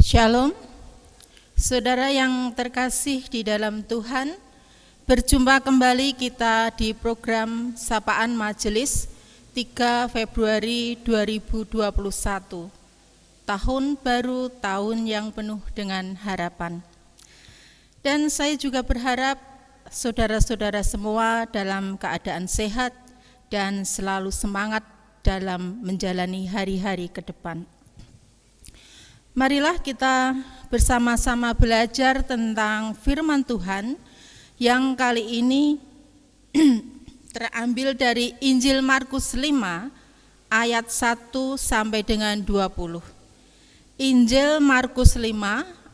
Shalom, saudara yang terkasih di dalam Tuhan. Berjumpa kembali kita di program Sapaan Majelis 3 Februari 2021. Tahun baru, tahun yang penuh dengan harapan. Dan saya juga berharap saudara-saudara semua dalam keadaan sehat dan selalu semangat dalam menjalani hari-hari ke depan. Marilah kita bersama-sama belajar tentang firman Tuhan yang kali ini terambil dari Injil Markus 5 ayat 1 sampai dengan 20. Injil Markus 5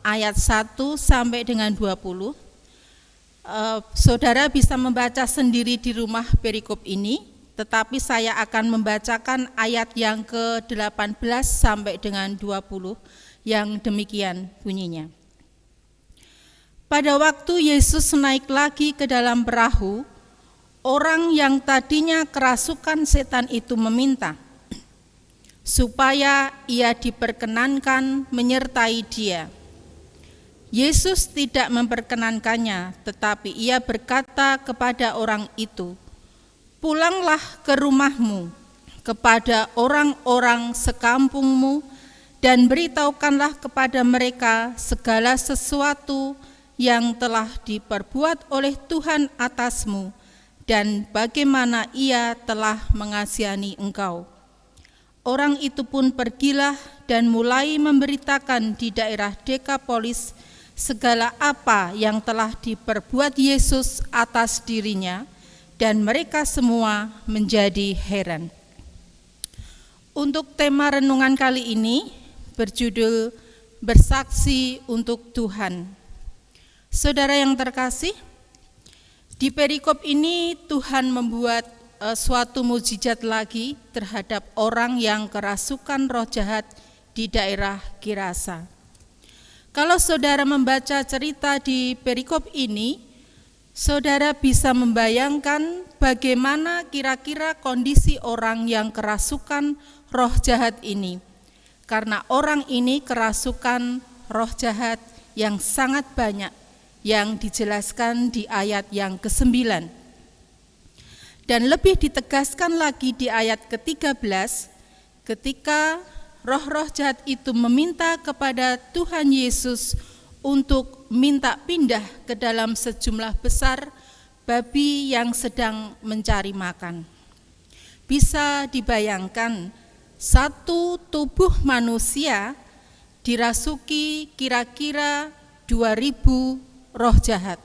ayat 1 sampai dengan 20. Saudara bisa membaca sendiri di rumah perikop ini, tetapi saya akan membacakan ayat yang ke-18 sampai dengan 20 yang demikian bunyinya. Pada waktu Yesus naik lagi ke dalam perahu, orang yang tadinya kerasukan setan itu meminta supaya ia diperkenankan menyertai dia. Yesus tidak memperkenankannya, tetapi ia berkata kepada orang itu, "Pulanglah ke rumahmu, kepada orang-orang sekampungmu, dan beritahukanlah kepada mereka segala sesuatu yang telah diperbuat oleh Tuhan atasmu dan bagaimana ia telah mengasihani engkau." Orang itu pun pergilah dan mulai memberitakan di daerah Dekapolis segala apa yang telah diperbuat Yesus atas dirinya, dan mereka semua menjadi heran. Untuk tema renungan kali ini berjudul Bersaksi untuk Tuhan. Saudara yang terkasih, di perikop ini Tuhan membuat suatu mukjizat lagi terhadap orang yang kerasukan roh jahat di daerah Gerasa. Kalau saudara membaca cerita di perikop ini, saudara bisa membayangkan bagaimana kira-kira kondisi orang yang kerasukan roh jahat ini. Karena orang ini kerasukan roh jahat yang sangat banyak yang dijelaskan di ayat yang ke-9. Dan lebih ditegaskan lagi di ayat ke-13 ketika roh-roh jahat itu meminta kepada Tuhan Yesus untuk minta pindah ke dalam sejumlah besar babi yang sedang mencari makan. Bisa dibayangkan satu tubuh manusia dirasuki kira-kira 2000 roh jahat.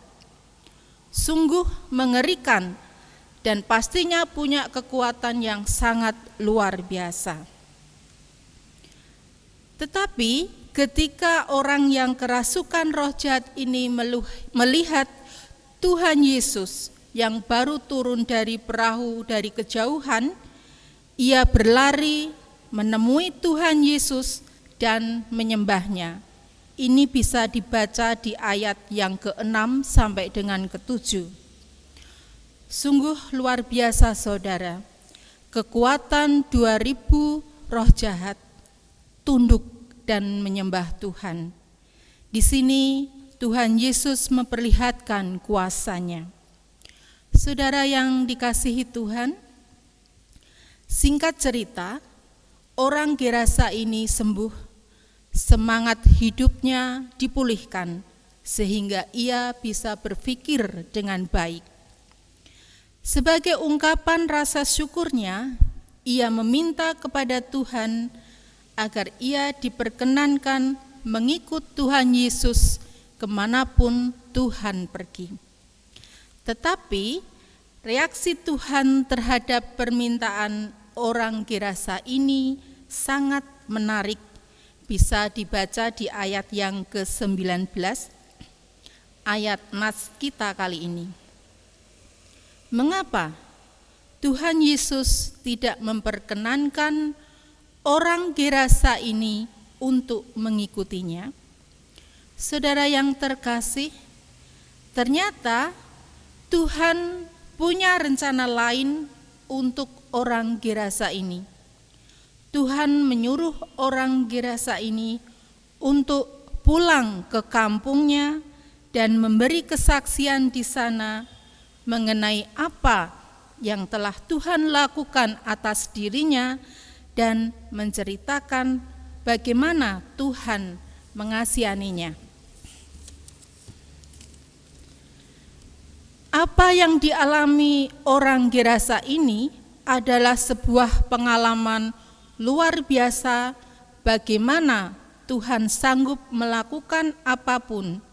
Sungguh mengerikan dan pastinya punya kekuatan yang sangat luar biasa. Tetapi ketika orang yang kerasukan roh jahat ini melihat Tuhan Yesus yang baru turun dari perahu dari kejauhan, ia berlari menemui Tuhan Yesus dan menyembahnya. Ini bisa dibaca di ayat yang ke-6 sampai dengan ke-7. Sungguh luar biasa saudara, kekuatan 2000 roh jahat tunduk dan menyembah Tuhan. Di sini Tuhan Yesus memperlihatkan kuasanya. Saudara yang dikasihi Tuhan, singkat cerita, orang Gerasa ini sembuh, semangat hidupnya dipulihkan, sehingga ia bisa berpikir dengan baik. Sebagai ungkapan rasa syukurnya, ia meminta kepada Tuhan agar ia diperkenankan mengikut Tuhan Yesus kemanapun Tuhan pergi. Tetapi reaksi Tuhan terhadap permintaan orang Gerasa ini sangat menarik, bisa dibaca di ayat yang ke-19, ayat nas kita kali ini. Mengapa Tuhan Yesus tidak memperkenankan orang Gerasa ini untuk mengikutinya? Saudara yang terkasih, ternyata Tuhan punya rencana lain untuk orang Gerasa ini. Tuhan menyuruh orang Gerasa ini untuk pulang ke kampungnya dan memberi kesaksian di sana mengenai apa yang telah Tuhan lakukan atas dirinya dan menceritakan bagaimana Tuhan mengasihaninya. Apa yang dialami orang Gerasa ini adalah sebuah pengalaman luar biasa bagaimana Tuhan sanggup melakukan apapun.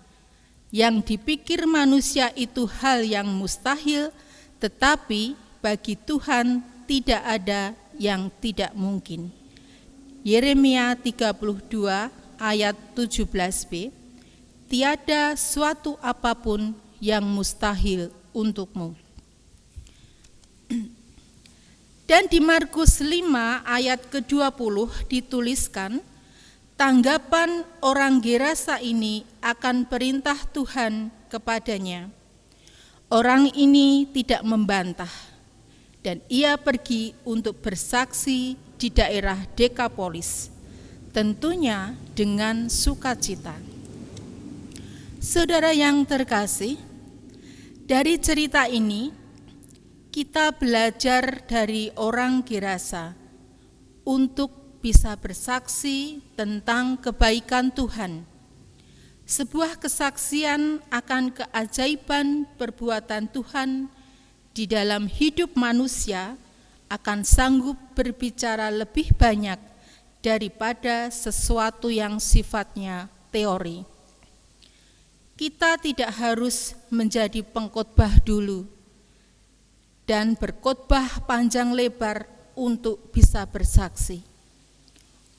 Yang dipikir manusia itu hal yang mustahil, tetapi bagi Tuhan tidak ada yang tidak mungkin. Yeremia 32 ayat 17b, tiada suatu apapun yang mustahil untukmu. Dan di Markus 5 ayat ke-20 dituliskan, tanggapan orang Gerasa ini akan perintah Tuhan kepadanya. Orang ini tidak membantah, dan ia pergi untuk bersaksi di daerah Dekapolis, tentunya dengan sukacita. Saudara yang terkasih, dari cerita ini kita belajar dari orang Gerasa untuk bisa bersaksi tentang kebaikan Tuhan. Sebuah kesaksian akan keajaiban perbuatan Tuhan di dalam hidup manusia akan sanggup berbicara lebih banyak daripada sesuatu yang sifatnya teori. Kita tidak harus menjadi pengkhotbah dulu dan berkhotbah panjang lebar untuk bisa bersaksi.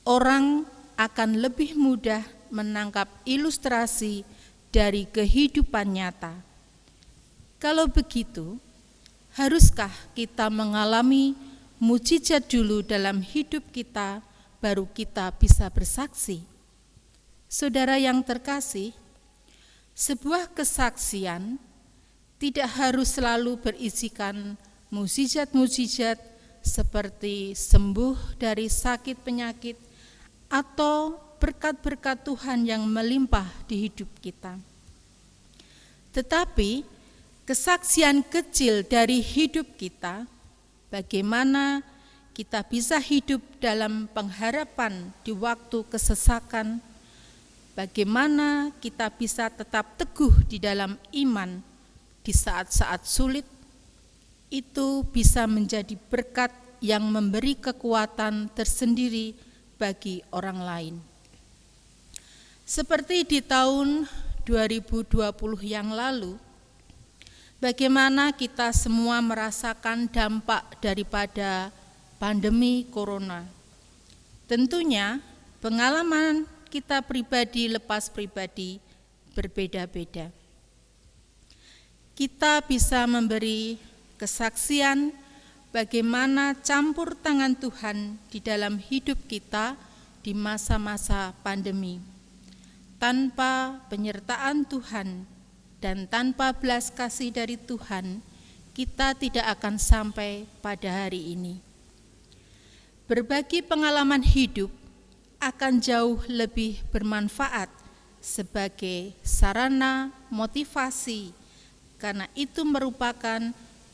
Orang akan lebih mudah menangkap ilustrasi dari kehidupan nyata. Kalau begitu, haruskah kita mengalami mukjizat dulu dalam hidup kita, baru kita bisa bersaksi? Saudara yang terkasih, sebuah kesaksian tidak harus selalu berisikan mukjizat-mukjizat seperti sembuh dari sakit penyakit atau berkat-berkat Tuhan yang melimpah di hidup kita. Tetapi kesaksian kecil dari hidup kita, bagaimana kita bisa hidup dalam pengharapan di waktu kesesakan, bagaimana kita bisa tetap teguh di dalam iman di saat-saat sulit, itu bisa menjadi berkat yang memberi kekuatan tersendiri bagi orang lain. Seperti di tahun 2020 yang lalu, bagaimana kita semua merasakan dampak daripada pandemi corona. Tentunya pengalaman kita pribadi lepas pribadi berbeda-beda. Kita bisa memberi kesaksian bagaimana campur tangan Tuhan di dalam hidup kita di masa-masa pandemi. Tanpa penyertaan Tuhan dan tanpa belas kasih dari Tuhan, kita tidak akan sampai pada hari ini. Berbagi pengalaman hidup akan jauh lebih bermanfaat sebagai sarana motivasi, karena itu merupakan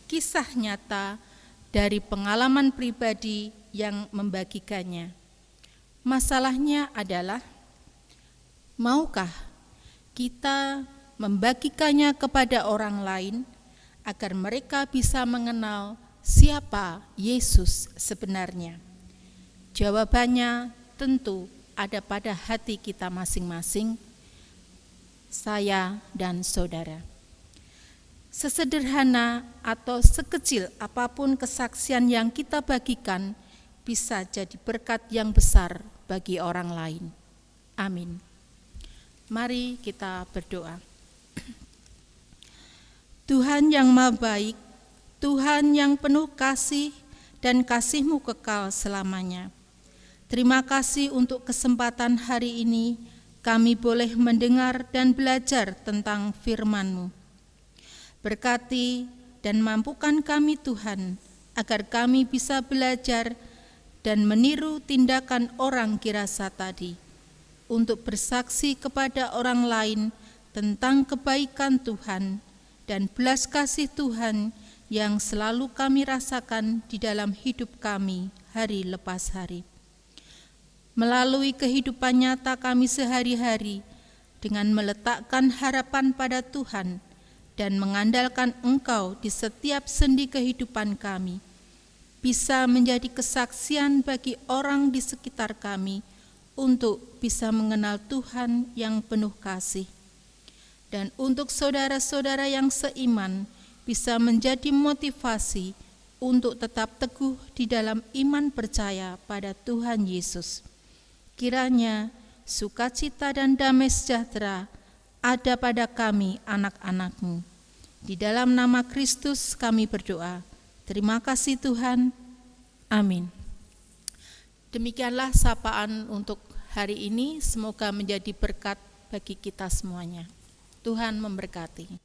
kisah nyata dari pengalaman pribadi yang membagikannya. Masalahnya adalah, maukah kita membagikannya kepada orang lain agar mereka bisa mengenal siapa Yesus sebenarnya? Jawabannya tentu ada pada hati kita masing-masing, saya dan saudara. Sesederhana atau sekecil apapun kesaksian yang kita bagikan bisa jadi berkat yang besar bagi orang lain. Amin. Mari kita berdoa. Tuhan yang Maha Baik, Tuhan yang penuh kasih dan kasih-Mu kekal selamanya. Terima kasih untuk kesempatan hari ini kami boleh mendengar dan belajar tentang firman-Mu. Berkati dan mampukan kami Tuhan, agar kami bisa belajar dan meniru tindakan orang Gerasa tadi. untuk bersaksi kepada orang lain tentang kebaikan Tuhan dan belas kasih Tuhan yang selalu kami rasakan di dalam hidup kami hari lepas hari. Melalui kehidupan nyata kami sehari-hari, dengan meletakkan harapan pada Tuhan dan mengandalkan Engkau di setiap sendi kehidupan kami, bisa menjadi kesaksian bagi orang di sekitar kami untuk bisa mengenal Tuhan yang penuh kasih. Dan untuk saudara-saudara yang seiman, bisa menjadi motivasi untuk tetap teguh di dalam iman percaya pada Tuhan Yesus. Kiranya sukacita dan damai sejahtera ada pada kami anak-anak-Mu. Di dalam nama Kristus kami berdoa. Terima kasih Tuhan. Amin. Demikianlah sapaan untuk hari ini. Semoga menjadi berkat bagi kita semuanya. Tuhan memberkati.